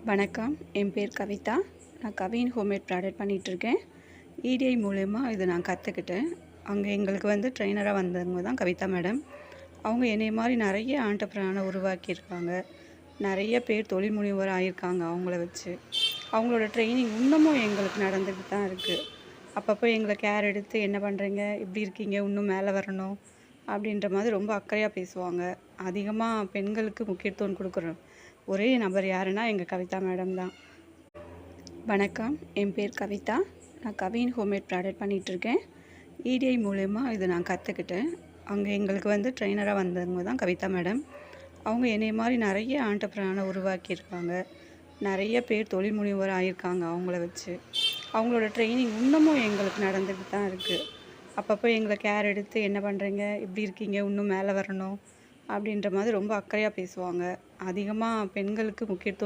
வணக்கம். என் பேர் கவிதா. நான் கவின் ஹோம்மேட் ப்ராடக்ட் பண்ணிகிட்ருக்கேன். EDI மூலயமா இதை நான் கற்றுக்கிட்டேன். அங்கே எங்களுக்கு ட்ரெயினராக வந்தவங்க தான் கவிதா மேடம். அவங்க என்னைய மாதிரி நிறைய ஆண்டர்ப்ரனரை உருவாக்கியிருக்காங்க. நிறைய பேர் தொழில் முனைவோர் ஆகியிருக்காங்க அவங்கள வச்சு. அவங்களோட ட்ரைனிங் இன்னமும் எங்களுக்கு நடந்துக்கிட்டு தான் இருக்குது. அப்பப்போ எங்களை கேர் எடுத்து என்ன பண்ணுறீங்க, இப்படி இருக்கீங்க, இன்னும் மேலே வரணும் அப்படின்ற மாதிரி ரொம்ப அக்கறையாக பேசுவாங்க. அதிகமாக பெண்களுக்கு முக்கியத்துவம் கொடுக்குறோம் ஒரே நபர் யாருன்னா எங்கள் கவிதா மேடம் தான். வணக்கம். என் பேர் கவிதா. நான் கவின் ஹோம்மேட் ப்ராடக்ட் பண்ணிகிட்ருக்கேன். EDI மூலயமா இதை நான் கற்றுக்கிட்டேன். அங்கே எங்களுக்கு ட்ரெயினராக வந்தவங்க தான் கவிதா மேடம். அவங்க என்னைய மாதிரி நிறைய ஆண்டர்ப்ரனரை உருவாக்கியிருக்காங்க. நிறைய பேர் தொழில் முனைவோர் ஆகியிருக்காங்க அவங்கள வச்சு. அவங்களோட ட்ரைனிங் இன்னமும் எங்களுக்கு நடந்துக்கிட்டு தான் இருக்குது. அப்பப்போ எங்களை கேர் எடுத்து என்ன பண்ணுறீங்க, இப்படி இருக்கீங்க, இன்னும் மேலே வரணும் அப்படின்ற மாதிரி ரொம்ப அக்கறையாக பேசுவாங்க. அதிகமாக பெண்களுக்கு முக்கியத்துவம்